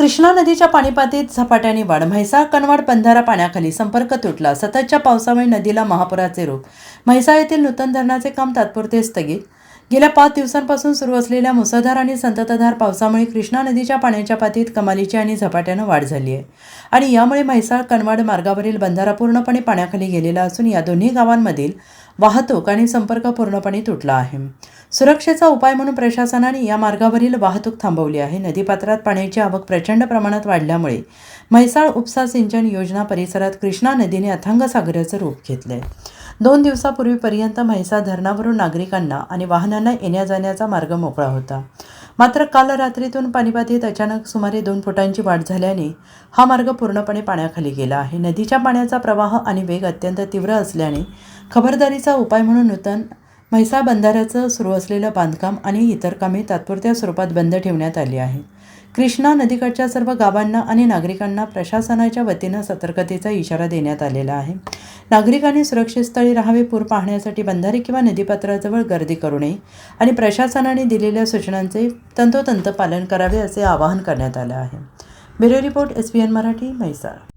कृष्णा नदीच्या पाणीपातळीत झपाट्याने वाढ. म्हैसाळ कनवाड बंधारा पाण्याखाली, संपर्क तुटला. सततच्या पावसामुळे नदीला महापुराचे रूप. म्हैसाळ येथील नूतन धरणाचे काम तात्पुरते स्थगित. गेल्या 5 दिवसांपासून सुरू असलेल्या मुसळधार आणि संततधार पावसामुळे कृष्णा नदीच्या पाण्याच्या पातळीत कमालीची आणि झपाट्यानं वाढ झाली आहे आणि यामुळे म्हैसाळ कनवाड मार्गावरील बंधारा पूर्णपणे पाण्याखाली गेलेला असून या दोन्ही गावांमधील वाहतूक आणि संपर्क पूर्णपणे तुटला आहे. सुरक्षेचा उपाय म्हणून प्रशासनाने या मार्गावरील वाहतूक थांबवली आहे. नदीपात्रात पाण्याची आवक प्रचंड प्रमाणात वाढल्यामुळे म्हैसाळ उपसा सिंचन योजना परिसरात कृष्णा नदीने अथांग सागराचं रूप घेतले. 2 दिवसापूर्वीपर्यंत म्हैसाळ धरणावरून नागरिकांना आणि वाहनांना येण्या जाण्याचा मार्ग मोकळा होता. मात्र काल रात्रीतून पाणीपातळीत अचानक सुमारे 2 फुटांची वाढ झाल्याने हा मार्ग पूर्णपणे पाण्याखाली गेला आहे. नदीच्या पाण्याचा प्रवाह आणि वेग अत्यंत तीव्र असल्याने खबरदारीचा उपाय म्हणून नूतन म्हैसाळ बंधाऱ्याचं सुरू असलेलं बांधकाम आणि इतर कामे तात्पुरत्या स्वरूपात बंद ठेवण्यात आली आहेत. कृष्णा नदीकाठच्या सर्व गावांना आणि नागरिकांना प्रशासनाच्या वतीनं सतर्कतेचा इशारा देण्यात आलेला आहे. नागरिकांनी सुरक्षित स्थळी राहावे. पूर पाहण्यासाठी बंधारे किंवा नदीपात्राजवळ गर्दी करू नये आणि प्रशासनाने दिलेल्या सूचनांचे तंतोतंत पालन करावे असे आवाहन करण्यात आले आहे. Bureau report SBN Marathi, Mhaisal.